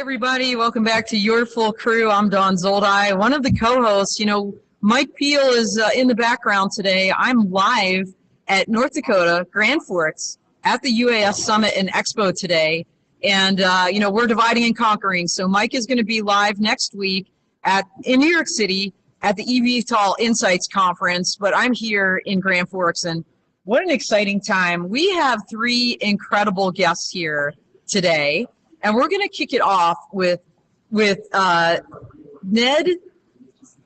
Everybody, welcome back to Your Full Crew. I'm Dawn Zoldi, one of the co-hosts. Mike Peel is in the background today. I'm live at North Dakota, Grand Forks, at the UAS Summit and Expo today. And, we're dividing and conquering. So Mike is going to be live next week in New York City at the eVTOL Insights Conference. But I'm here in Grand Forks, and what an exciting time. We have three incredible guests here today. And we're going to kick it off with Ned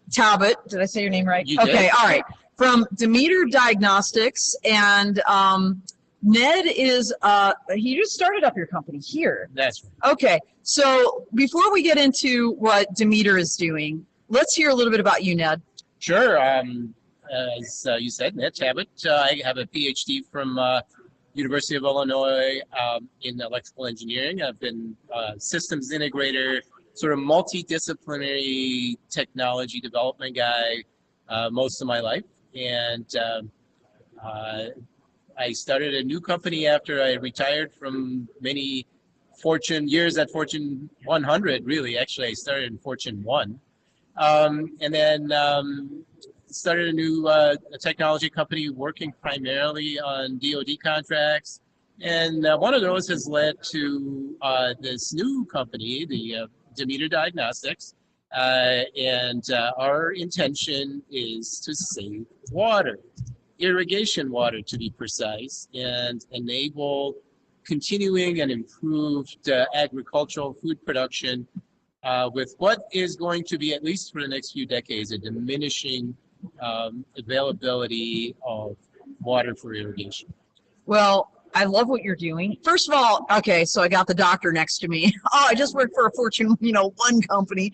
Tabat. Did I say your name right? You did. Okay, all right. From Demeter Diagnostics. And Ned is, he just started up your company here. That's right. Okay, so before we get into what Demeter is doing, let's hear a little bit about you, Ned. Sure. As you said, Ned Tabat. I have a PhD from University of Illinois in electrical engineering. I've been systems integrator, sort of multidisciplinary technology development guy most of my life. And I started a new company after I retired from many years at Fortune 100, really. Actually, I started in Fortune 1. And then started a new technology company working primarily on DoD contracts. And one of those has led to this new company, the Demeter Diagnostics. And our intention is to save water, irrigation water to be precise, and enable continuing and improved agricultural food production with what is going to be, at least for the next few decades, a diminishing availability of water for irrigation. Well, I love what you're doing. First of all, okay, so I got the doctor next to me. Oh, I just work for a Fortune, 1 company.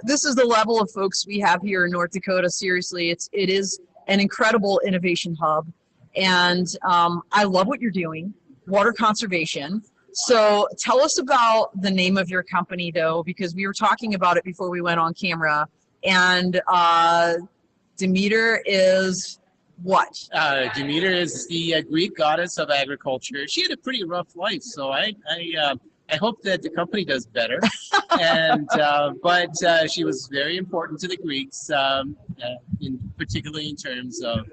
This is the level of folks we have here in North Dakota. Seriously, it is an incredible innovation hub. And I love what you're doing, water conservation. So tell us about the name of your company, though, because we were talking about it before we went on camera. And Demeter is what? Demeter is the Greek goddess of agriculture. She had a pretty rough life, so I hope that the company does better. And but she was very important to the Greeks, particularly in terms of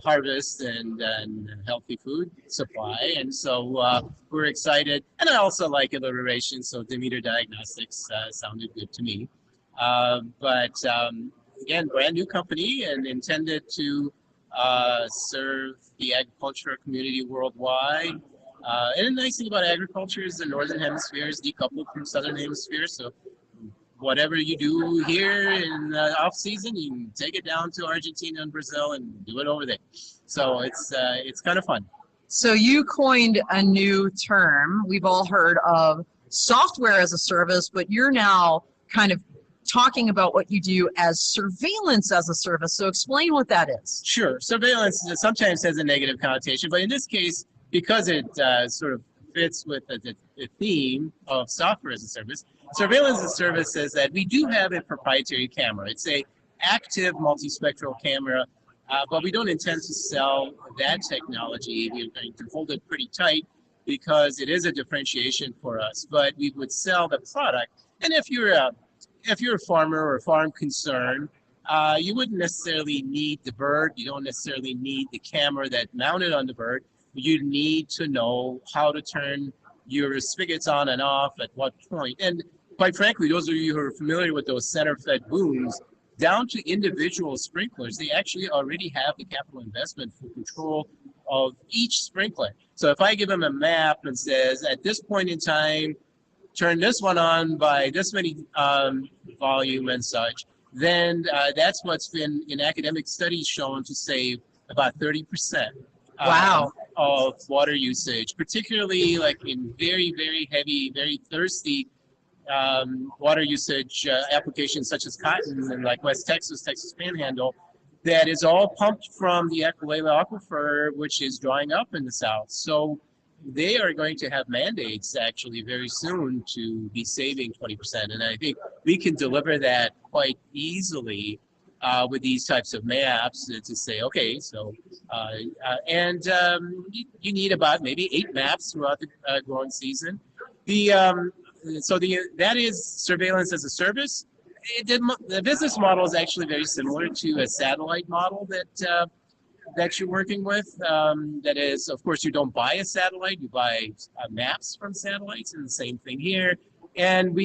harvest and healthy food supply. And so we're excited. And I also like alliteration, so Demeter Diagnostics sounded good to me. But again, brand new company and intended to serve the agricultural community worldwide. And the nice thing about agriculture is the northern hemisphere is decoupled from southern hemisphere. So whatever you do here in the off season, you can take it down to Argentina and Brazil and do it over there. So it's kind of fun. So you coined a new term. We've all heard of software as a service, but you're now kind of talking about what you do as surveillance as a service. So explain what that is. Sure. Surveillance sometimes has a negative connotation, but in this case, because it sort of fits with the theme of software as a service, surveillance as a service says that we do have a proprietary camera. It's a active multispectral camera, but we don't intend to sell that technology. We're going to hold it pretty tight because it is a differentiation for us, but we would sell the product. And if you're a farmer or a farm concern, you wouldn't necessarily need the bird. You don't necessarily need the camera that mounted on the bird. You need to know how to turn your spigots on and off at what point. And quite frankly, those of you who are familiar with those center-fed booms, down to individual sprinklers, they actually already have the capital investment for control of each sprinkler. So if I give them a map and says, at this point in time, turn this one on by this many volume and such, then that's what's been in academic studies shown to save about 30% of water usage, particularly like in very, very heavy, very thirsty water usage applications such as cotton and like West Texas, Texas Panhandle, that is all pumped from the Aquila aquifer, which is drying up in the south. So they are going to have mandates actually very soon to be saving 20%. And I think we can deliver that quite easily with these types of maps to say, okay, so, you need about maybe 8 maps throughout the growing season. The so that is surveillance as a service. The business model is actually very similar to a satellite model that you're working with. That is, of course, you don't buy a satellite, you buy maps from satellites, and the same thing here. And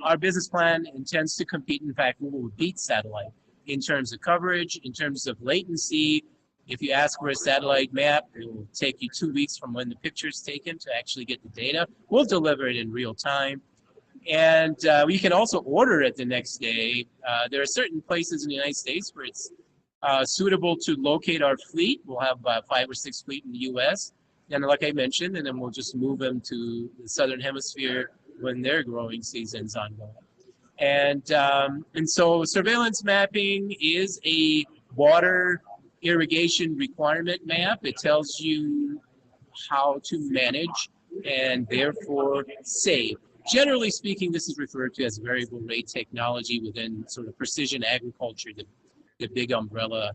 our business plan intends to compete. In fact, we will beat satellite in terms of coverage, in terms of latency. If you ask for a satellite map, it will take you 2 weeks from when the picture is taken to actually get the data. We'll deliver it in real time. And you can also order it the next day. There are certain places in the United States where it's suitable to locate our fleet. We'll have 5 or 6 fleet in the U.S. And like I mentioned, and then we'll just move them to the Southern Hemisphere when their growing season's ongoing. And so surveillance mapping is a water irrigation requirement map. It tells you how to manage and therefore save. Generally speaking, this is referred to as variable rate technology within sort of precision agriculture, the big umbrella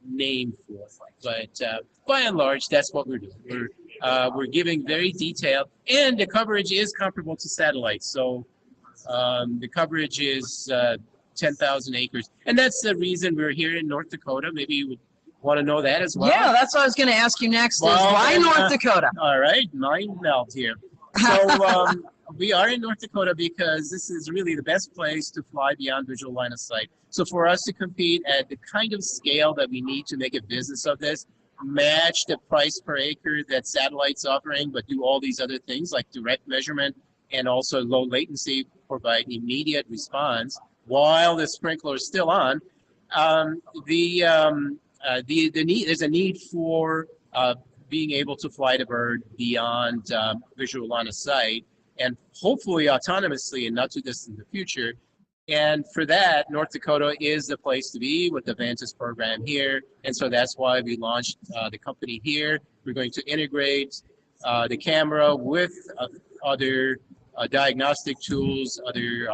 name for it. But by and large, that's what we're doing. We're giving very detailed, and the coverage is comparable to satellites. So the coverage is 10,000 acres. And that's the reason we're here in North Dakota. Maybe you would want to know that as well. Yeah, that's what I was going to ask you next. Well, is why North Dakota? All right, mind melt here. So we are in North Dakota because this is really the best place to fly beyond visual line of sight. So for us to compete at the kind of scale that we need to make a business of this, match the price per acre that satellite's offering, but do all these other things like direct measurement and also low latency, provide immediate response while the sprinkler is still on. There's a need for being able to fly the bird beyond visual line of sight, and hopefully autonomously in not too distant the future. And for that, North Dakota is the place to be with the Vantis program here. And so that's why we launched the company here. We're going to integrate the camera with other diagnostic tools, other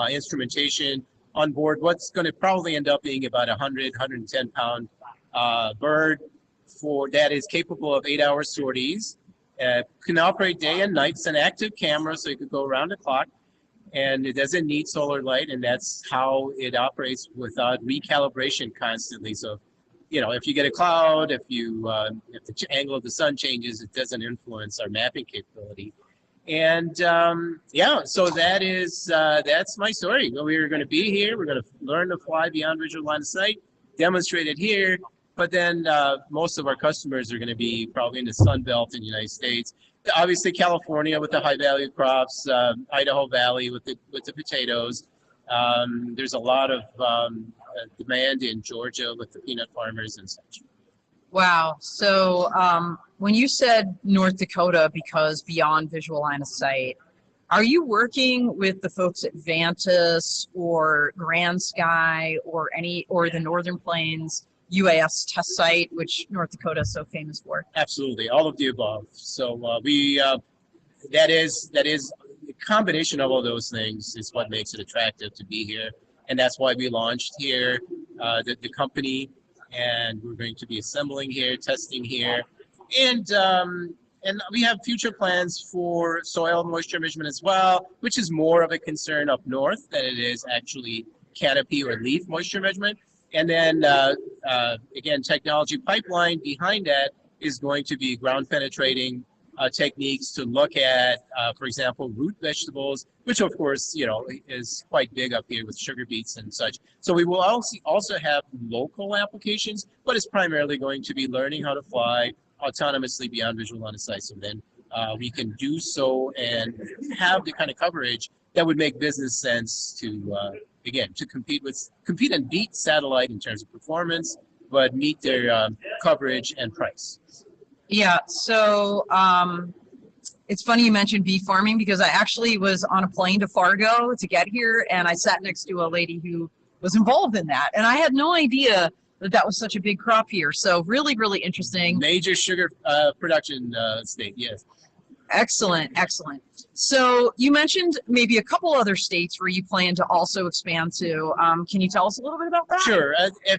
instrumentation on board. What's going to probably end up being about 100, 110 pound bird that is capable of 8-hour sorties. Can operate day and night. It's an active camera, so you could go around the clock, and it doesn't need solar light, and that's how it operates without recalibration constantly. So, you know, if you get a cloud, if the angle of the sun changes, it doesn't influence our mapping capability. And yeah, so that's my story. We're going to be here. We're going to learn to fly beyond visual line of sight, demonstrate it here. But then most of our customers are going to be probably in the Sun Belt in the United States. Obviously, California with the high value crops, Idaho Valley with the potatoes. There's a lot of demand in Georgia with the peanut farmers and such. Wow. So when you said North Dakota because beyond visual line of sight, are you working with the folks at Vantis or Grand Sky or the Northern Plains UAS test site, which North Dakota is so famous for? Absolutely, all of the above. So that is a combination of all those things is what makes it attractive to be here, and that's why we launched here the company, and we're going to be assembling here, testing here, and we have future plans for soil moisture measurement as well, which is more of a concern up north than it is actually canopy or leaf moisture measurement. And then, again, technology pipeline behind that is going to be ground penetrating techniques to look at, for example, root vegetables, which of course, you know, is quite big up here with sugar beets and such. So we will also have local applications, but it's primarily going to be learning how to fly autonomously beyond visual line of sight. So then we can do so and have the kind of coverage that would make business sense to again, to compete and beat satellite in terms of performance, but meet their coverage and price. Yeah, so it's funny you mentioned bee farming because I actually was on a plane to Fargo to get here, and I sat next to a lady who was involved in that, and I had no idea that was such a big crop here. So really, really interesting. Major sugar production state, yes. Excellent, excellent. So you mentioned maybe a couple other states where you plan to also expand to. Can you tell us a little bit about that? Sure.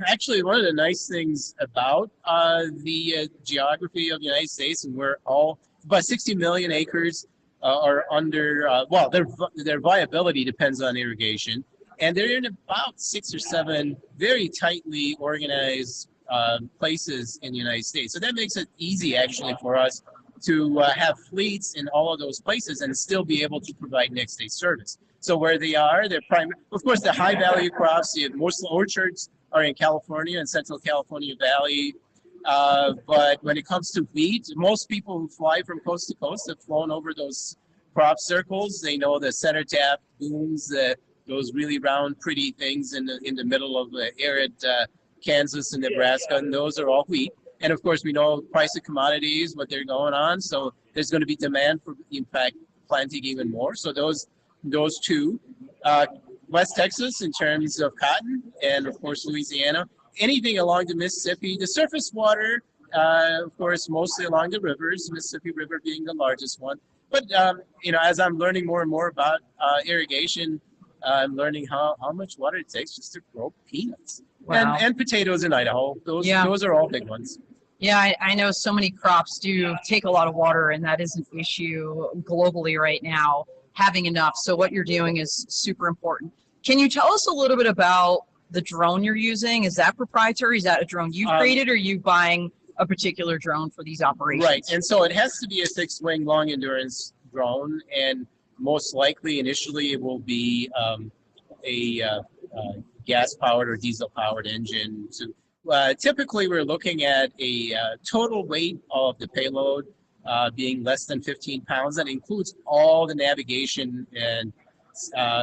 Actually, one of the nice things about the geography of the United States, and we're all about 60 million acres are under, well, their viability depends on irrigation. And they're in about 6 or 7 very tightly organized places in the United States. So that makes it easy, actually, for us to have fleets in all of those places and still be able to provide next day service. So where they are, they're primary. Of course, the high value crops, most orchards are in California and Central California Valley. But when it comes to wheat, most people who fly from coast to coast have flown over those crop circles. They know the center tap booms, those really round, pretty things in the middle of the arid Kansas and Nebraska, and those are all wheat. And of course, we know price of commodities, what they're going on. So there's going to be demand for, in fact, planting even more. So those two. West Texas in terms of cotton, and of course Louisiana. Anything along the Mississippi, the surface water, of course, mostly along the rivers, Mississippi River being the largest one. But as I'm learning more and more about irrigation, I'm learning how much water it takes just to grow peanuts. Wow. And potatoes in Idaho. Those are all big ones. Yeah, I know so many crops do take a lot of water, and that is an issue globally right now, having enough. So what you're doing is super important. Can you tell us a little bit about the drone you're using? Is that proprietary? Is that a drone you created, or are you buying a particular drone for these operations? Right, and so it has to be a fixed wing, long endurance drone, and most likely initially it will be a gas powered or diesel powered engine. So typically we're looking at a total weight of the payload being less than 15 pounds. That includes all the navigation and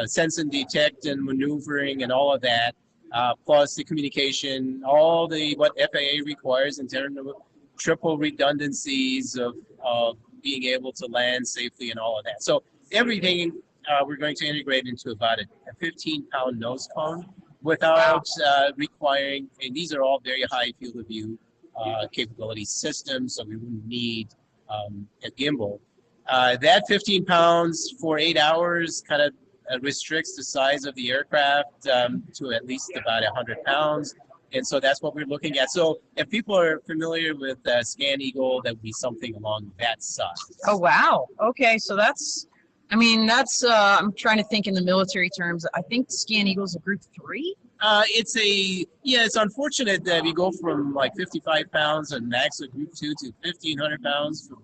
sense and detect and maneuvering and all of that, plus the communication, all what FAA requires in terms of triple redundancies of being able to land safely and all of that. So everything we're going to integrate into about a 15-pound nose cone without requiring, and these are all very high field of view capability systems, so we wouldn't need a gimbal. That 15 pounds for 8 hours kind of restricts the size of the aircraft to at least about 100 pounds. And so that's what we're looking at. So if people are familiar with Scan Eagle, that would be something along that size. Oh, wow. Okay, so that's, I'm trying to think in the military terms. I think Scan Eagle is a group 3? It's unfortunate that we go from like 55 pounds and max of group 2 to 1,500 pounds from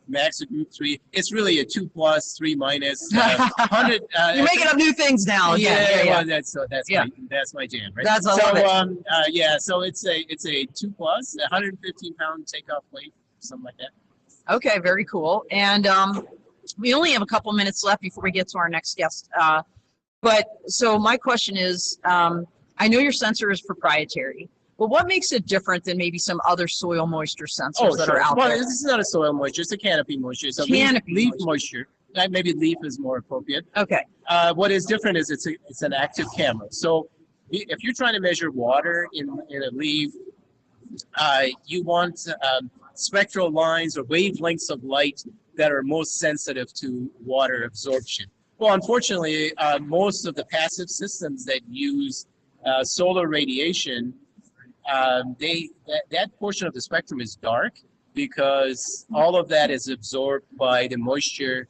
max of group 3. It's really a 2+, 3-, 100. You're making up new things now. Well, that's my jam, right? That's so it's a 2+, 115-pound takeoff weight, something like that. Okay, very cool. And we only have a couple minutes left before we get to our next guest. But so my question is, I know your sensor is proprietary, but what makes it different than maybe some other soil moisture sensors that are out there? This is not a soil moisture, it's a canopy moisture. So leaf moisture. Maybe leaf is more appropriate. Okay. What is different is it's an active camera. So if you're trying to measure water in a leaf, you want spectral lines or wavelengths of light that are most sensitive to water absorption. Well, unfortunately, most of the passive systems that use solar radiation, that portion of the spectrum is dark because all of that is absorbed by the moisture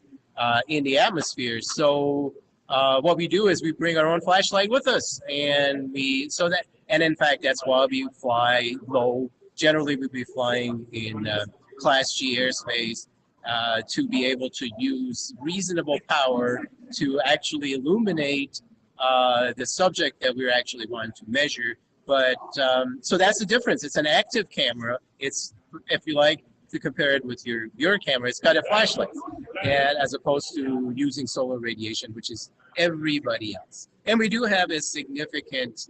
in the atmosphere. So what we do is we bring our own flashlight with us, and in fact that's why we fly low. Generally, we'd be flying in Class G airspace to be able to use reasonable power to actually illuminate the subject that we're actually wanting to measure. But so that's the difference. It's an active camera. It's, if you like to compare it with your camera, it's got a flashlight, and as opposed to using solar radiation, which is everybody else. And we do have a significant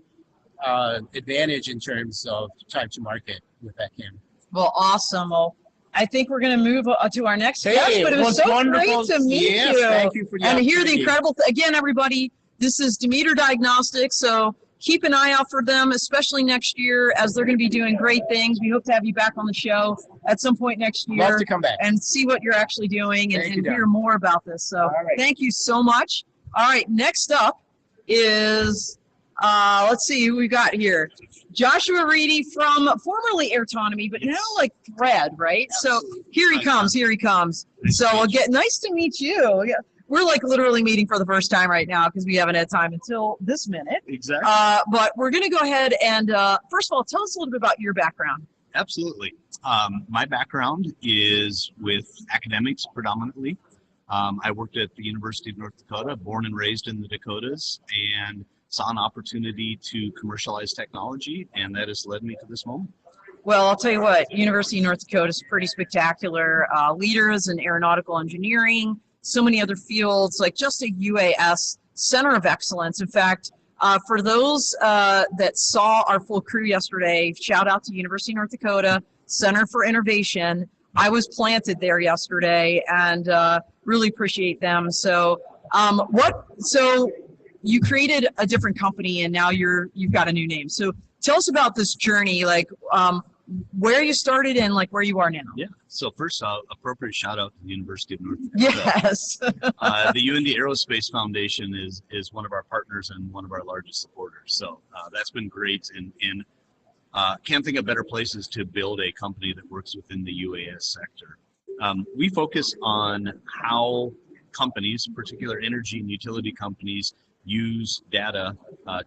advantage in terms of time to market with that camera. Well, awesome. Well, I think we're going to move to our next guest, but it was so wonderful. Great to meet you. Thank you for the and hear the incredible, again, everybody, this is Demeter Diagnostics, so keep an eye out for them, especially next year, as they're going to be doing great things. We hope to have you back on the show at some point next year. Love to come back. And see what you're actually doing and hear more about this. So thank you so much. All right, next up is Let's see who we got here. Joshua Riedy from formerly Airtonomy, but now like Thread, right? So here he comes. Here he comes. So we'll get nice to meet you. Yeah. We're like literally meeting for the first time right now because we haven't had time until this minute. Exactly. But we're going to go ahead and first of all, tell us a little bit about your background. Absolutely. My background is with academics predominantly. I worked at the University of North Dakota, born and raised in the Dakotas, and saw an opportunity to commercialize technology, and that has led me to this moment. Well, I'll tell you what, University of North Dakota is pretty spectacular. Leaders in aeronautical engineering, so many other fields, like just a UAS Center of Excellence. In fact, for those that saw our full crew yesterday, shout out to University of North Dakota Center for Innovation. I was planted there yesterday and really appreciate them. So so you created a different company and now you've got a new name. So tell us about this journey, like where you started and like where you are now. Yeah. So first, appropriate shout out to the University of North Dakota. Yes. The UND Aerospace Foundation is one of our partners and one of our largest supporters. So that's been great. And can't think of better places to build a company that works within the UAS sector. We focus on how companies, particular energy and utility companies, use data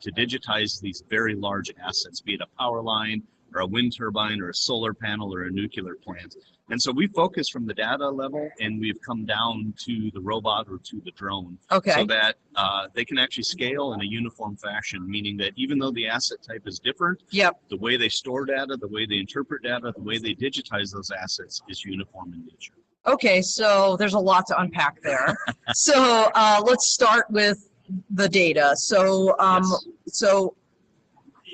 to digitize these very large assets, be it a power line or a wind turbine or a solar panel or a nuclear plant. And so we focus from the data level and we've come down to the robot or to the drone. Okay. So that they can actually scale in a uniform fashion, meaning that even though the asset type is different, yep, the way they store data, the way they interpret data, the way they digitize those assets is uniform in nature. Okay, so there's a lot to unpack there. So let's start with the data. So so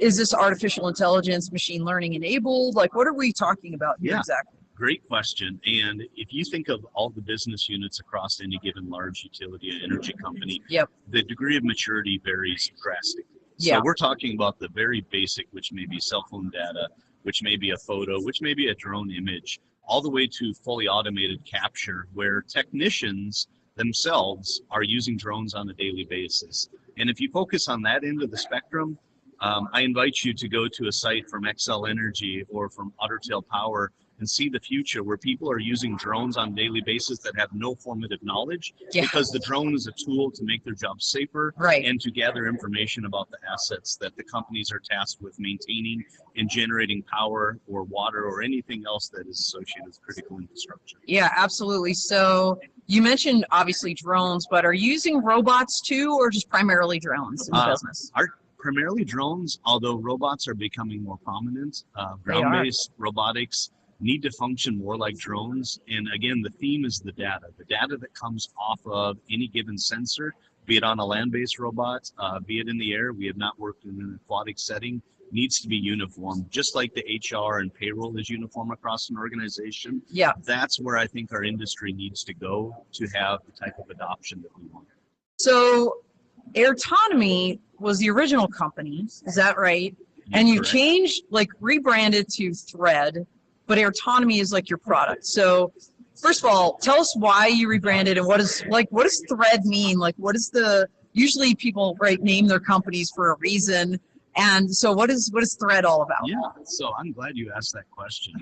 is this artificial intelligence, machine learning enabled? Like, what are we talking about here exactly? Great question. And if you think of all the business units across any given large utility or energy company, yep, the degree of maturity varies drastically. Yeah. So we're talking about the very basic, which may be cell phone data, which may be a photo, which may be a drone image, all the way to fully automated capture, where technicians themselves are using drones on a daily basis. And if you focus on that end of the spectrum, I invite you to go to a site from Xcel Energy or from Ottertail Power and see the future where people are using drones on a daily basis that have no formative knowledge, because the drone is a tool to make their job safer, right, and to gather information about the assets that the companies are tasked with maintaining and generating power or water or anything else that is associated with critical infrastructure. Yeah, absolutely. So you mentioned obviously drones, but are you using robots too, or just primarily drones in the business? Primarily drones, although robots are becoming more prominent. Ground-based robotics need to function more like drones. And again, the theme is the data that comes off of any given sensor, be it on a land-based robot, be it in the air. We have not worked in an aquatic setting, needs to be uniform, just like the HR and payroll is uniform across an organization. Yeah. That's where I think our industry needs to go to have the type of adoption that we want. So Airtonomy was the original company, is that right? And you changed, like rebranded to Thread, but Airtonomy is like your product. So first of all, tell us why you rebranded and what does Thread mean? Like what is usually people name their companies for a reason. And so what is Thread all about? Yeah, so I'm glad you asked that question.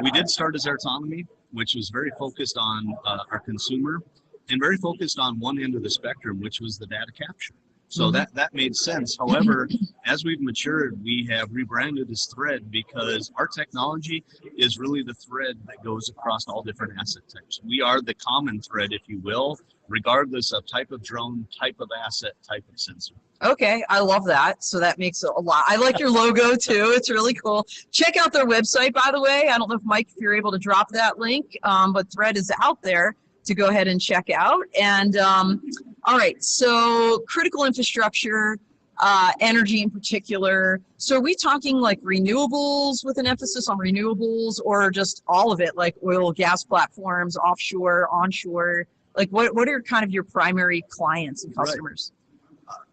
We did start as Airtonomy, which was very focused on our consumer and very focused on one end of the spectrum, which was the data capture. So that made sense. However, as we've matured, we have rebranded as Thread because our technology is really the thread that goes across all different asset types. We are the common thread, if you will, regardless of type of drone, type of asset, type of sensor. Okay, I love that. So that makes a lot. I like your logo too. It's really cool. Check out their website, by the way. I don't know if Mike, if you're able to drop that link, but Thread is out there to go ahead and check out. And all right, so critical infrastructure, energy in particular. So are we talking like renewables with an emphasis on renewables, or just all of it, like oil, gas platforms, offshore, onshore? Like what are kind of your primary clients and customers?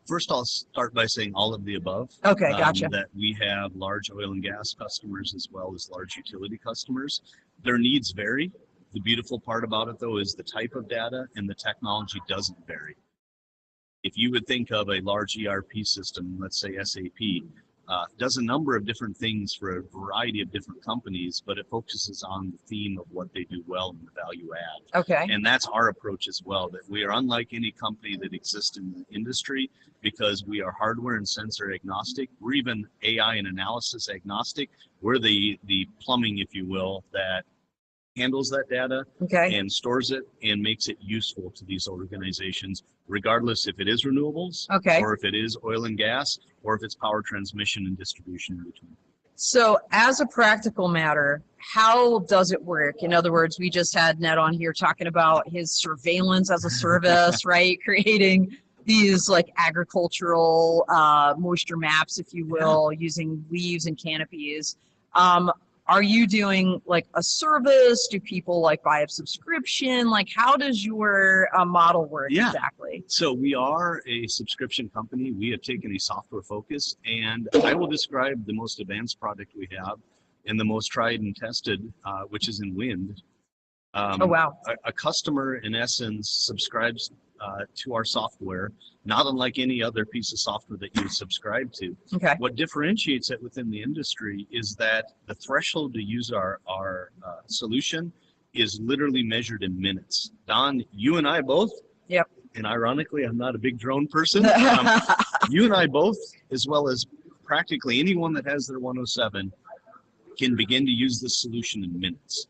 First, I'll start by saying all of the above. Okay, gotcha. That we have large oil and gas customers as well as large utility customers. Their needs vary. The beautiful part about it, though, is the type of data and the technology doesn't vary. if you would think of a large ERP system, let's say SAP, does a number of different things for a variety of different companies, but it focuses on the theme of what they do well and the value add. Okay. And that's our approach as well, that we are unlike any company that exists in the industry because we are hardware and sensor agnostic. We're even AI and analysis agnostic. We're the plumbing, if you will, that handles that data and stores it and makes it useful to these organizations, regardless if it is renewables or if it is oil and gas or if it's power transmission and distribution in between. So as a practical matter, how does it work? In other words, we just had Ned on here talking about his surveillance as a service, right? Creating these like agricultural moisture maps, if you will, using leaves and canopies. Are you doing like a service? Do people like buy a subscription? Like how does your model work exactly? So we are a subscription company. We have taken a software focus, and I will describe the most advanced product we have and the most tried and tested, which is in wind. Oh, wow. A customer, in essence, subscribes to our software, not unlike any other piece of software that you subscribe to. What differentiates it within the industry is that the threshold to use our solution is literally measured in minutes. Don, you and I both, and ironically, I'm not a big drone person, you and I both, as well as practically anyone that has their 107, can begin to use this solution in minutes.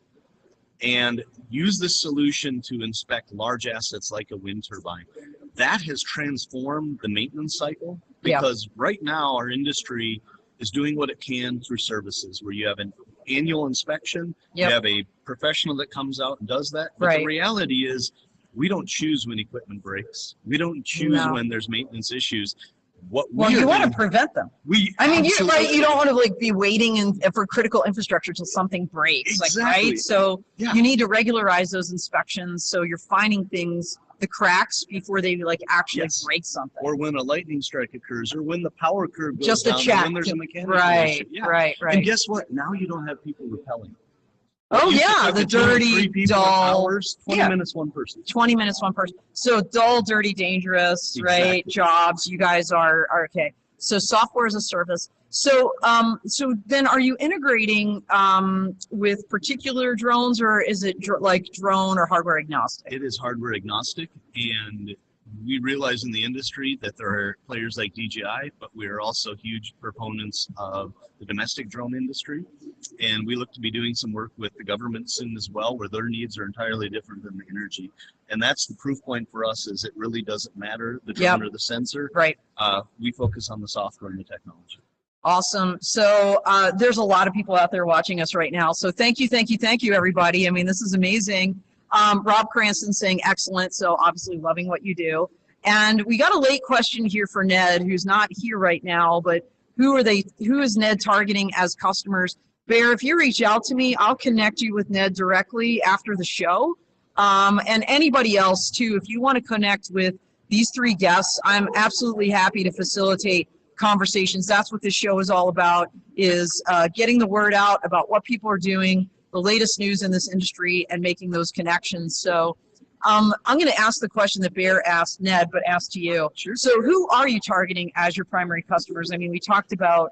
And use this solution to inspect large assets like a wind turbine. That has transformed the maintenance cycle because right now our industry is doing what it can through services where you have an annual inspection, you have a professional that comes out and does that. But the reality is we don't choose when equipment breaks. We don't choose when there's maintenance issues. Well, you want to prevent them. I mean, you're right. You don't want to like be waiting for critical infrastructure till something breaks, like, right? So you need to regularize those inspections. So you're finding things, the cracks before they like actually break something. Or when a lightning strike occurs, or when the power curve goes just down, a check. When there's a mechanical issue. Right. And guess what? Now you don't have people repelling. Oh yeah, the dirty, dull. 20 minutes, one person. 20 minutes, one person. So dull, dirty, dangerous, right? Jobs. You guys are okay. So software as a service. So so then, are you integrating with particular drones, or is it like drone or hardware agnostic? It is hardware agnostic, and we realize in the industry that there are players like DJI, but we are also huge proponents of the domestic drone industry. And we look to be doing some work with the government soon as well, where their needs are entirely different than the energy. And that's the proof point for us, is it really doesn't matter, the drone or the sensor. Right. We focus on the software and the technology. Awesome. So there's a lot of people out there watching us right now. So thank you, everybody. I mean, this is amazing. Rob Cranston saying excellent. So obviously loving what you do. And we got a late question here for Ned, who's not here right now, but who is Ned targeting as customers? Bear, if you reach out to me, I'll connect you with Ned directly after the show. And anybody else too, if you want to connect with these three guests, I'm absolutely happy to facilitate conversations. That's what this show is all about, is getting the word out about what people are doing, the latest news in this industry, and making those connections. So I'm going to ask the question that Bear asked Ned, but asked to you. Sure. So who are you targeting as your primary customers? I mean, we talked about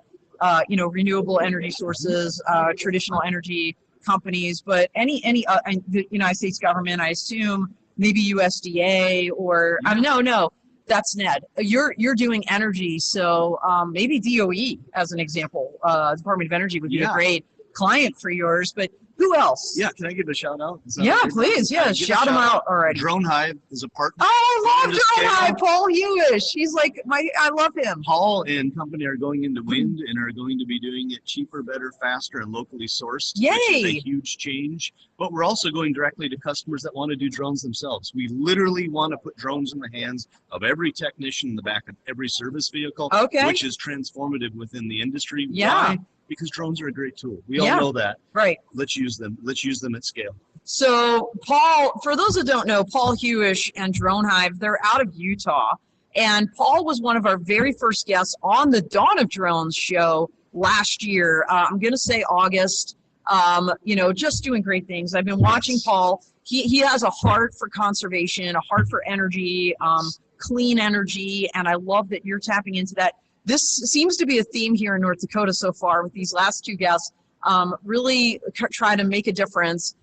renewable energy sources, traditional energy companies, but the United States government, I assume, maybe USDA or no, that's Ned. You're doing energy, so maybe DOE as an example. Department of Energy would be a great client for yours, but who else? Yeah, can I give a shout out? Yeah, please. Yeah, shout them out already. Drone Hive is a partner. Oh, I love Drone Hive. Paul Hewish. He's like I love him. Paul and company are going into wind and are going to be doing it cheaper, better, faster, and locally sourced. Yay! Which is a huge change. But we're also going directly to customers that want to do drones themselves. We literally want to put drones in the hands of every technician in the back of every service vehicle, which is transformative within the industry. Yeah. Why? Because drones are a great tool. We all know that. Right. Let's use them. Let's use them at scale. So Paul, for those that don't know, Paul Hewish and Drone Hive, they're out of Utah. And Paul was one of our very first guests on the Dawn of Drones show last year. I'm going to say August, just doing great things. I've been watching Paul. He has a heart for conservation, a heart for energy, clean energy, and I love that you're tapping into that. This seems to be a theme here in North Dakota so far with these last two guests. Really try to make a difference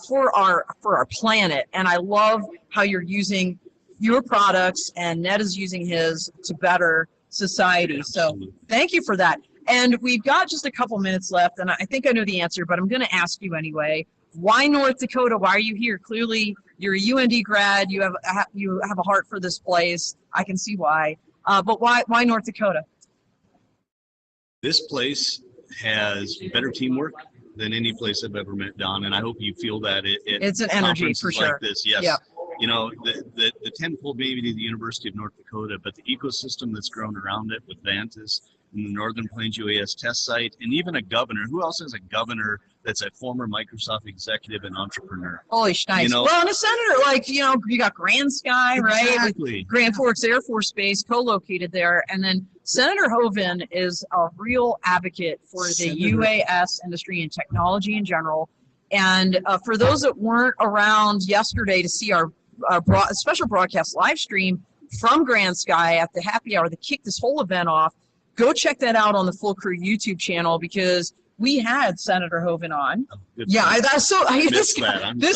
for our planet, and I love how you're using your products and Ned is using his to better society. So thank you for that. And we've got just a couple minutes left, and I think I know the answer, but I'm going to ask you anyway. Why North Dakota? Why are you here? Clearly, you're a UND grad. You have a heart for this place. I can see why. But why North Dakota? This place has better teamwork than any place I've ever met, Don, and I hope you feel that. It's an energy for sure. Like this, yes. Yep. You know, the tenfold maybe to the University of North Dakota, but the ecosystem that's grown around it with Vantis and the Northern Plains UAS test site, and even a governor. Who else has a governor that's a former Microsoft executive and entrepreneur? Holy Schmit. You know, well, and a senator, like, you know, you got Grand Sky, right? Exactly. Grand Forks Air Force Base co-located there. And then Senator Hoeven is a real advocate for the UAS industry and technology in general. And for those that weren't around yesterday to see our special broadcast live stream from Grand Sky at the happy hour that kicked this whole event off, go check that out on the Full Crew YouTube channel because we had Senator Hoeven on. This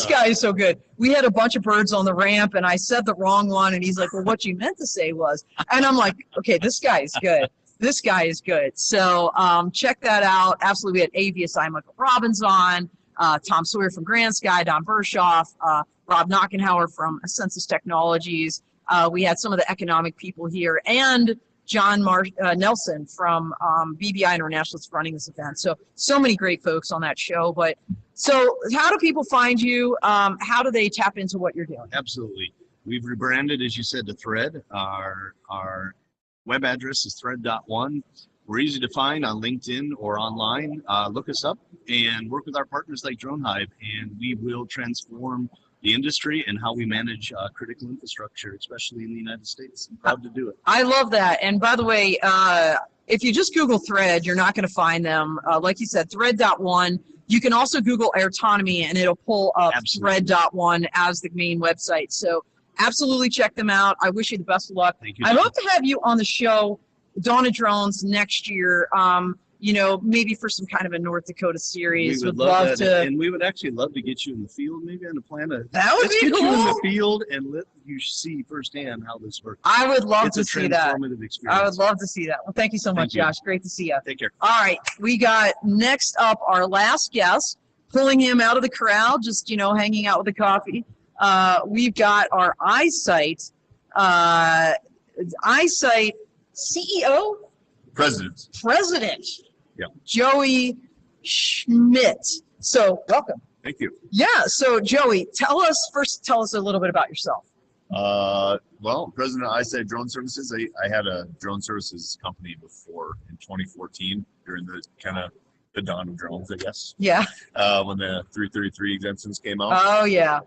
guy is so good. We had a bunch of birds on the ramp, and I said the wrong one, and he's like, well, what you meant to say was, and I'm like, okay, this guy is good. This guy is good. So check that out. Absolutely. We had AVSI Michael Robbins on, Tom Sawyer from Grand Sky, Don Bershoff, Rob Knockenhauer from Census Technologies. We had some of the economic people here, and John Nelson from BBI International is running this event. So many great folks on that show. But so how do people find you? How do they tap into what you're doing? Absolutely. We've rebranded, as you said, to Thread. Our web address is thread.one. We're easy to find on LinkedIn or online. Look us up and work with our partners like Drone Hive, and we will transform the industry and how we manage critical infrastructure, especially in the United States. I'm proud to do it. I love that. And by the way, if you just Google Thread, you're not going to find them. Like you said, thread.one. You can also Google Airtonomy, and it'll pull up thread.one as the main website. So absolutely check them out. I wish you the best of luck. Thank you. I hope to have you on the show, Dawn of Drones, next year. You know, maybe for some kind of a North Dakota series. We would love to, and we would actually love to get you in the field, maybe on a plan. That would be cool. Let's get you in the field and let you see firsthand how this works. I would love to see that. Experience. I would love to see that. Well, thank you so much, Josh. Great to see you. Take care. All right, we got next up our last guest, pulling him out of the crowd, just, you know, hanging out with the coffee. We've got our Eyesight CEO? President. Yeah. Joey Schmit. So welcome. Thank you. Yeah. So Joey, tell us a little bit about yourself. Well, President of Eyesight Drone Services. I had a drone services company before in 2014 during the dawn of drones, I guess. Yeah. When the 333 exemptions came out. Oh yeah.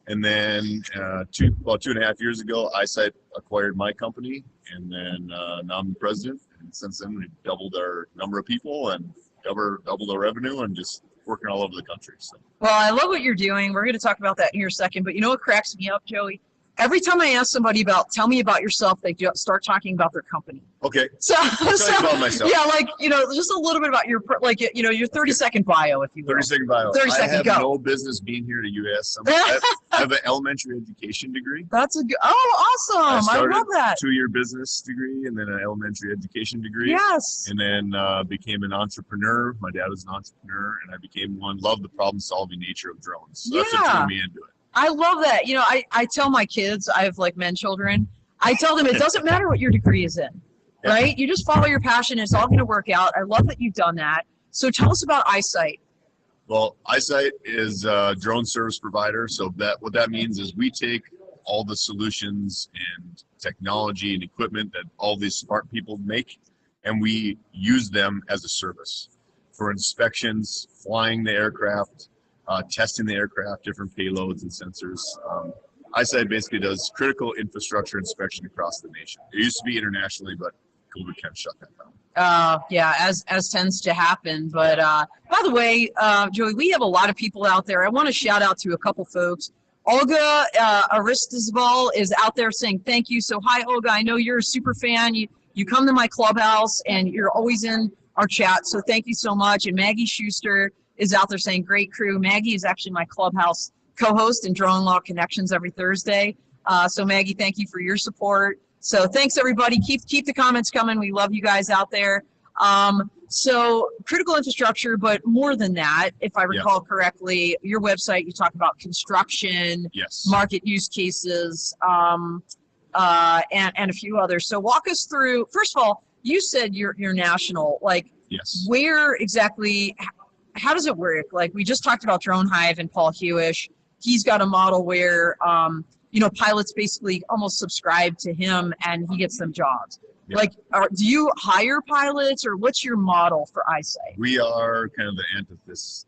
And then about 2.5 years ago, Eyesight acquired my company, and then now I'm the president. And since then, we've doubled our number of people and doubled our revenue, and just working all over the country. So. Well, I love what you're doing. We're going to talk about that in here a second. But you know what cracks me up, Joey? Every time I ask somebody tell me about yourself, they start talking about their company. Okay. So, I'll tell you about myself. Yeah, like, you know, just a little bit about your 30-second bio, if you will. 30-second bio. 30-second, I have go. no business being here to UAS Summit. I have an elementary education degree. That's awesome. I love that. 2-year business degree and then an elementary education degree. Yes. And then became an entrepreneur. My dad was an entrepreneur, and I became one. Loved the problem-solving nature of drones. So that's what drew me into it. I love that. You know, I tell my kids, I have like men children, I tell them it doesn't matter what your degree is in, right? You just follow your passion. It's all going to work out. I love that you've done that. So tell us about Eyesight. Well, Eyesight is a drone service provider. So what that means is we take all the solutions and technology and equipment that all these smart people make, and we use them as a service for inspections, flying the aircraft, testing the aircraft, different payloads and sensors. Eyesight basically does critical infrastructure inspection across the nation. It used to be internationally, but COVID kind of shut that down. Yeah, as tends to happen. But by the way, Joey, we have a lot of people out there. I want to shout out to a couple folks. Olga Aristizabal is out there saying thank you. So hi, Olga. I know you're a super fan. You come to my clubhouse and you're always in our chat. So thank you so much. And Maggie Schuster is out there saying great crew. Maggie is actually my clubhouse co-host in Drone Law Connections every Thursday. So Maggie, thank you for your support. So thanks everybody. Keep the comments coming. We love you guys out there. So critical infrastructure, but more than that, if I recall correctly, your website, you talk about construction, market use cases, and a few others. So walk us through, first of all, you said you're national, like where exactly, how does it work? Like we just talked about Drone Hive and Paul Hewish. He's got a model where, you know, pilots basically almost subscribe to him and he gets them jobs. Like, do you hire pilots or what's your model for eyesight? We are kind of the antithesis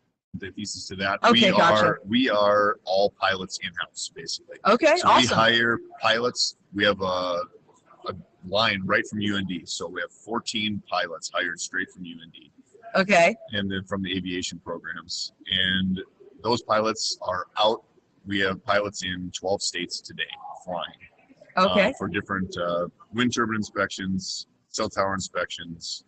to that. Okay, gotcha. We are all pilots in-house, basically. Okay, so awesome. We hire pilots. We have a line right from UND. So we have 14 pilots hired straight from UND. Okay. And then from the aviation programs. And those pilots are out. We have pilots in 12 states today flying. Okay. For different wind turbine inspections, cell tower inspections,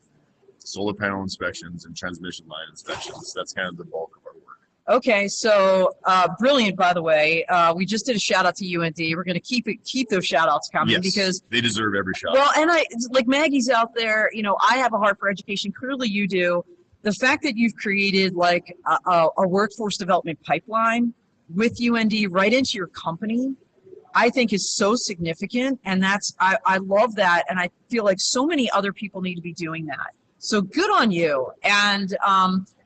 solar panel inspections, and transmission line inspections. That's kind of the bulk of our work. Okay, so brilliant, by the way. We just did a shout out to UND. We're going to keep those shout outs coming because they deserve every shout. Well, and like Maggie's out there, you know, I have a heart for education. Clearly you do. The fact that you've created like a workforce development pipeline with UND right into your company, I think is so significant, and I love that, and I feel like so many other people need to be doing that. So good on you, and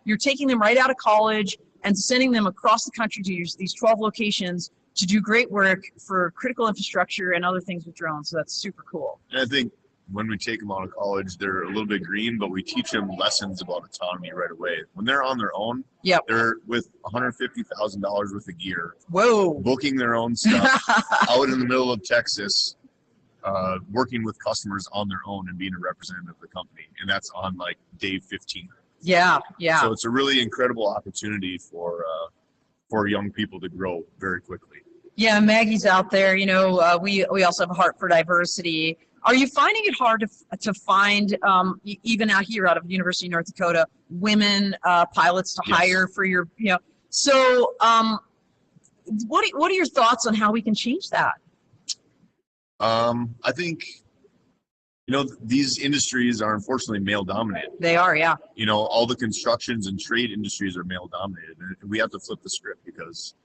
you're taking them right out of college and sending them across the country to these 12 locations to do great work for critical infrastructure and other things with drones. So that's super cool. And I think when we take them out of college, they're a little bit green, but we teach them lessons about autonomy right away. When they're on their own, they're with $150,000 worth of gear, booking their own stuff out in the middle of Texas, working with customers on their own and being a representative of the company. And that's on like day 15. Yeah. So it's a really incredible opportunity for young people to grow very quickly. Yeah, Maggie's out there. You know, we also have a heart for diversity. Are you finding it hard to find, even out here out of University of North Dakota, women pilots to hire for your, you know? So what are your thoughts on how we can change that? I think, you know, these industries are unfortunately male dominated. They are, yeah. You know, all the constructions and trade industries are male dominated, and we have to flip the script because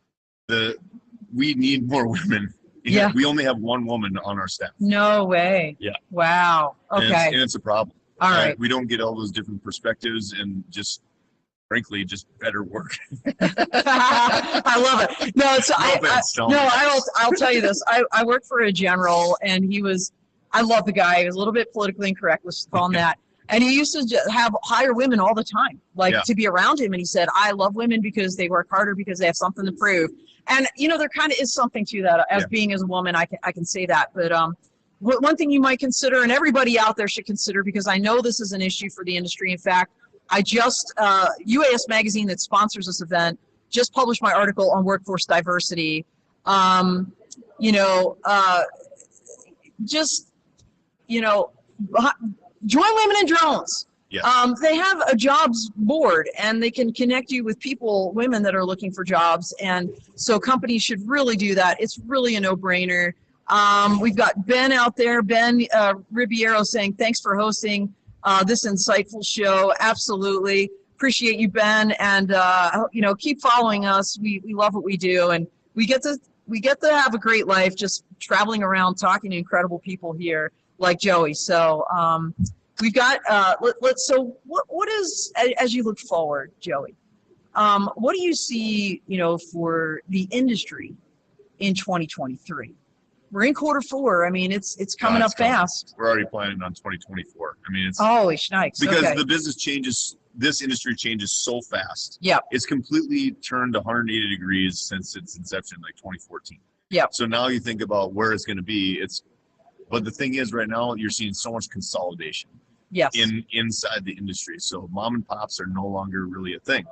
we need more women. Yeah. We only have one woman on our staff. No way. Yeah. Wow. Okay. And it's a problem. All right. We don't get all those different perspectives and just, frankly, just better work. I love it. No, I'll tell you this. I worked for a general, and I love the guy. He was a little bit politically incorrect, let's call him that. And he used to just hire women all the time, to be around him. And he said, I love women because they work harder because they have something to prove. And, you know, there kind of is something to that. As being as a woman, I can say that. But one thing you might consider, and everybody out there should consider, because I know this is an issue for the industry. In fact, I just, UAS Magazine that sponsors this event, just published my article on workforce diversity. You know, join Women in Drones. Yes. They have a jobs board, and they can connect you with women that are looking for jobs. And so companies should really do that. It's really a no-brainer. We've got Ben out there, Ben Ribeiro, saying, thanks for hosting this insightful show. Absolutely. Appreciate you, Ben. And, you know, keep following us. We love what we do. And we get to have a great life just traveling around talking to incredible people here like Joey. So, we've got, so what is, as you look forward, Joey, what do you see, you know, for the industry in 2023? We're in Q4. I mean, it's coming up fast. We're already planning on 2024. I mean, it's holy shnikes. Because the business changes, this industry changes so fast. Yeah. It's completely turned 180 degrees since its inception, like 2014. Yeah. So now you think about where it's going to be. But the thing is, right now you're seeing so much consolidation. Yes. Inside the industry. So mom and pops are no longer really a thing.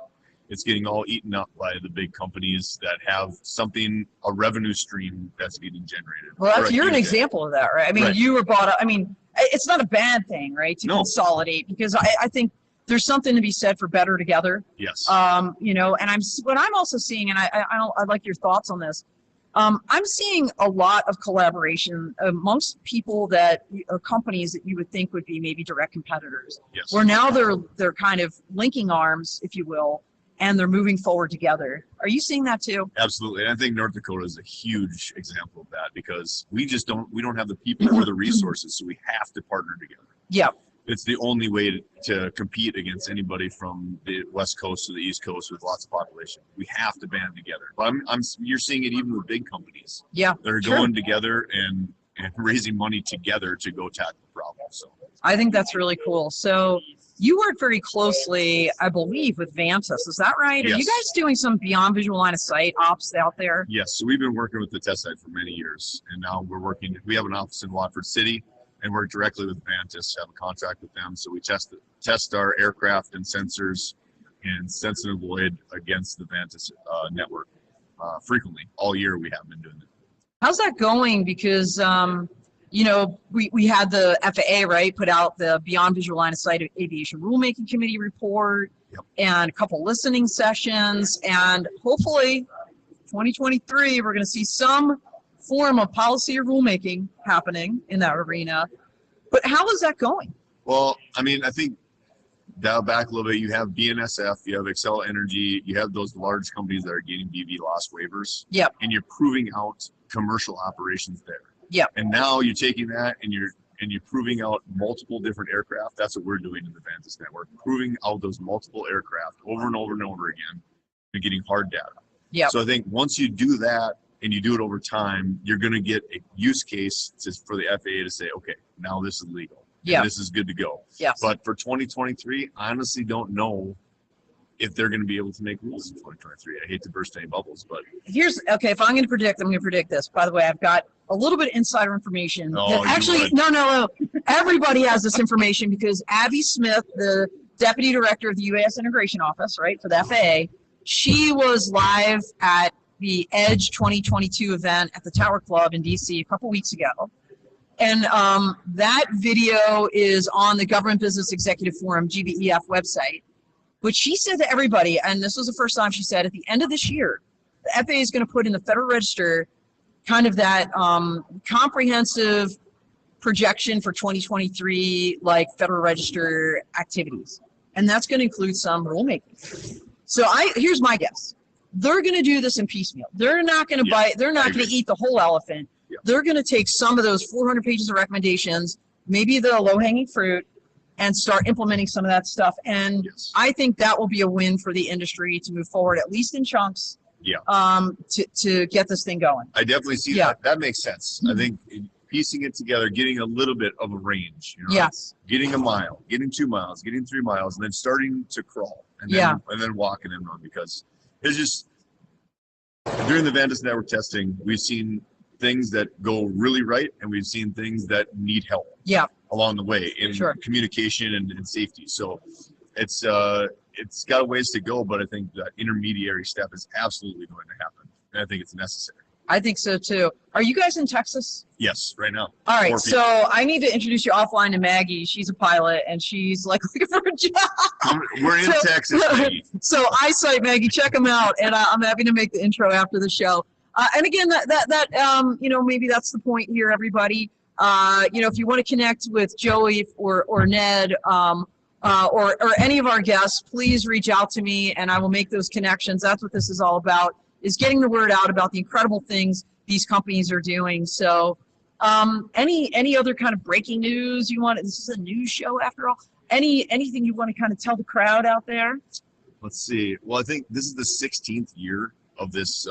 it's getting all eaten up by the big companies that have something, a revenue stream that's getting generated. Well, you're an example of that, right? I mean, Right. you were bought up. I mean, it's not a bad thing, right, to No. consolidate, because I think there's something to be said for better together. Yes. You know, and what I'm also seeing, and I'd like your thoughts on this. I'm seeing a lot of collaboration amongst people or companies that you would think would be maybe direct competitors. Yes. Where now they're kind of linking arms, if you will, and they're moving forward together. Are you seeing that too? Absolutely. And I think North Dakota is a huge example of that, because we don't have the people or the resources, so we have to partner together. Yeah. It's the only way to compete against anybody from the West Coast to the East Coast with lots of population. We have to band together. But you're seeing it even with big companies. Yeah. They're going together and raising money together to go tackle the problem. So I think that's really cool. So you work very closely, I believe, with Vantas. Is that right? Are Yes. you guys doing some beyond visual line of sight ops out there? yes, so we've been working with the test site for many years, and now we have an office in Watford City and work directly with Vantas, have a contract with them. So we test our aircraft and sensors and sense and avoid against the Vantas network frequently. All year we have been doing it. How's that going? Because you know, we had the FAA, right, put out the Beyond Visual Line of Sight Aviation Rulemaking Committee report. Yep. And a couple listening sessions, and hopefully 2023 we're going to see some form of policy or rulemaking happening in that arena. But how is that going? Well, I mean, I think dial back a little bit. You have BNSF, you have Excel Energy, you have those large companies that are getting BV loss waivers. Yep. And you're proving out commercial operations there. Yep. And now you're taking that and you're proving out multiple different aircraft. That's what we're doing in the Vantas network, proving out those multiple aircraft over and over and over again and getting hard data. Yep. So I think once you do that and you do it over time, you're going to get a use case for the FAA to say, okay, now this is legal. Yeah. This is good to go. Yes. But for 2023, I honestly don't know if they're going to be able to make rules in 2023. I hate to burst any bubbles, but if I'm going to predict, I'm going to predict this. By the way, I've got a little bit of insider information. Oh, Actually, no. Everybody has this information because Abby Smith, the Deputy Director of the UAS Integration Office, right, for the FAA, she was live at the Edge 2022 event at the Tower Club in DC a couple weeks ago. And that video is on the Government Business Executive Forum, GBEF website. But she said to everybody, and this was the first time she said, at the end of this year, the FAA is going to put in the Federal Register kind of that comprehensive projection for 2023, like Federal Register activities. And that's going to include some rulemaking. So here's my guess. They're going to do this in piecemeal. They're not going to they're not going to eat the whole elephant. Yeah. They're going to take some of those 400 pages of recommendations, maybe the low-hanging fruit, and start implementing some of that stuff. And yes. I think that will be a win for the industry to move forward, at least in chunks, to get this thing going. I definitely see that. That makes sense. I think piecing it together, getting a little bit of a range, you know, Yes. getting a mile, getting 2 miles, getting 3 miles, and then starting to crawl and then walking and run, because it's just during the Vantas network testing, we've seen things that go really right, and we've seen things that need help along the way in communication and safety. So it's got a ways to go, but I think that intermediary step is absolutely going to happen, and I think it's necessary. I think so too. Are you guys in Texas? Yes, right now. All right, so I need to introduce you offline to Maggie. She's a pilot, and she's like looking for a job. We're in Texas, Maggie. So Eyesight, Maggie, check them out, and I'm happy to make the intro after the show. And again, that you know, maybe that's the point here, everybody. You know, if you want to connect with Joey or Ned or any of our guests, please reach out to me, and I will make those connections. That's what this is all about, is getting the word out about the incredible things these companies are doing. So any other kind of breaking news you want? This is a news show after all. Anything you want to kind of tell the crowd out there? Let's see. Well, I think this is the 16th year of this.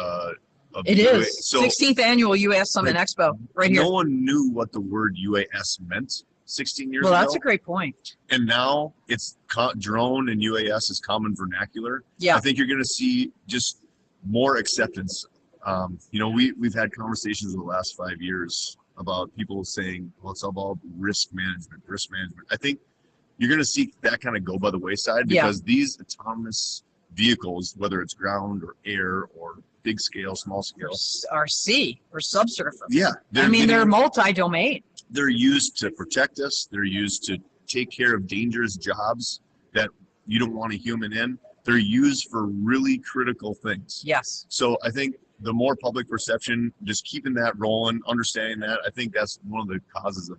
It is. So, 16th annual UAS Summit Expo right here. No one knew what the word UAS meant 16 years ago. Well, that's a great point. And now it's drone and UAS is common vernacular. Yeah. I think you're going to see just more acceptance. You know, we've had conversations in the last 5 years about people saying, well, it's all about risk management. I think you're going to see that kind of go by the wayside, because these autonomous vehicles, whether it's ground or air or big scale, small scale. Or sea or subsurface. Yeah. I mean, they're multi-domain. They're used to protect us. They're used to take care of dangerous jobs that you don't want a human in. They're used for really critical things. Yes. So I think the more public perception, just keeping that rolling, understanding that, I think that's one of the causes of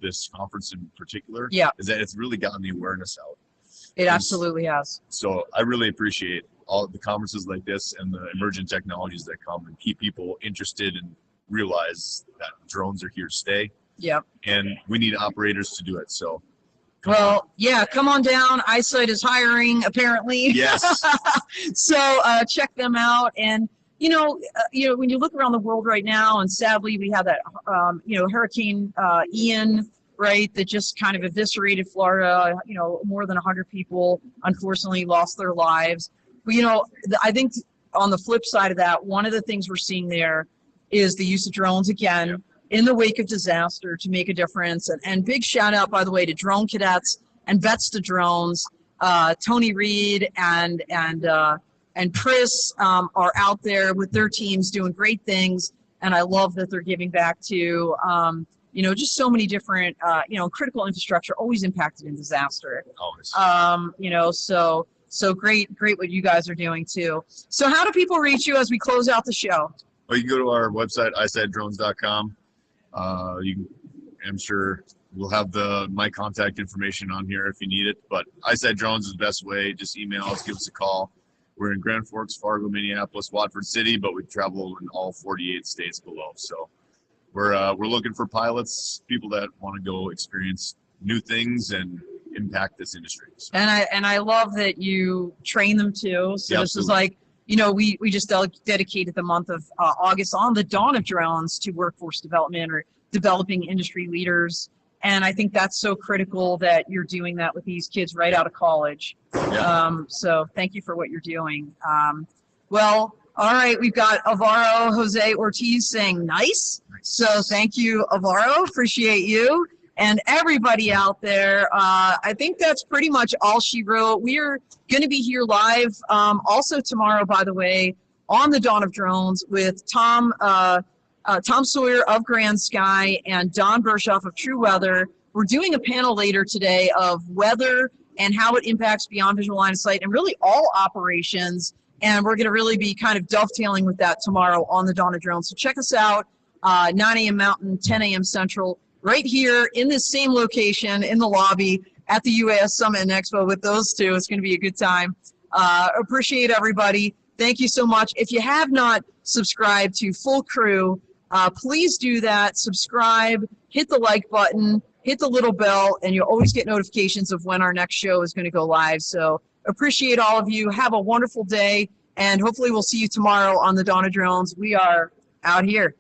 this conference in particular. Yeah. Is that it's really gotten the awareness out. It absolutely has. So I really appreciate all the conferences like this and the emerging technologies that come and keep people interested and realize that drones are here to stay. Yep. And we need operators to do it. So yeah, come on down. Eyesight is hiring, apparently. yes. So check them out. And you know, when you look around the world right now, and sadly we have that, Hurricane Ian, right, that just kind of eviscerated Florida. More than 100 people unfortunately lost their lives. But I think on the flip side of that, one of the things we're seeing there is the use of drones again in the wake of disaster to make a difference. And big shout out, by the way, to drone cadets and vets to drones. Tony Reed and Chris are out there with their teams doing great things. And I love that they're giving back to, just so many different, critical infrastructure always impacted in disaster. Always. So great what you guys are doing too. So how do people reach you as we close out the show? Well, you can go to our website, eyesightdrones.com. I'm sure we'll have my contact information on here if you need it. But Eyesight Drones is the best way. Just email us, give us a call. We're in Grand Forks, Fargo, Minneapolis, Watford City, but we travel in all 48 states below. So we're looking for pilots, people that want to go experience new things and impact this industry. So. And I love that you train them too. So Yeah, this is absolutely. like, we just dedicated the month of August on the dawn of drones to workforce development or developing industry leaders. And I think that's so critical that you're doing that with these kids right out of college. Yeah. So thank you for what you're doing. All right, we've got Alvaro Jose Ortiz saying nice. So thank you, Alvaro. Appreciate you. And everybody out there, I think that's pretty much all she wrote. We are going to be here live also tomorrow, by the way, on the Dawn of Drones with Tom Sawyer of Grand Sky and Don Bershoff of True Weather. We're doing a panel later today of weather and how it impacts beyond visual line of sight and really all operations. And we're going to really be kind of dovetailing with that tomorrow on the Dawn of Drones. So check us out, 9 a.m. Mountain, 10 a.m. Central, right here in this same location in the lobby at the UAS Summit Expo with those two. It's going to be a good time. Appreciate everybody. Thank you so much. If you have not subscribed to Full Crew, please do that. Subscribe, hit the like button, hit the little bell, and you'll always get notifications of when our next show is going to go live. So appreciate all of you. Have a wonderful day, and hopefully we'll see you tomorrow on the Dawn of Drones. We are out here.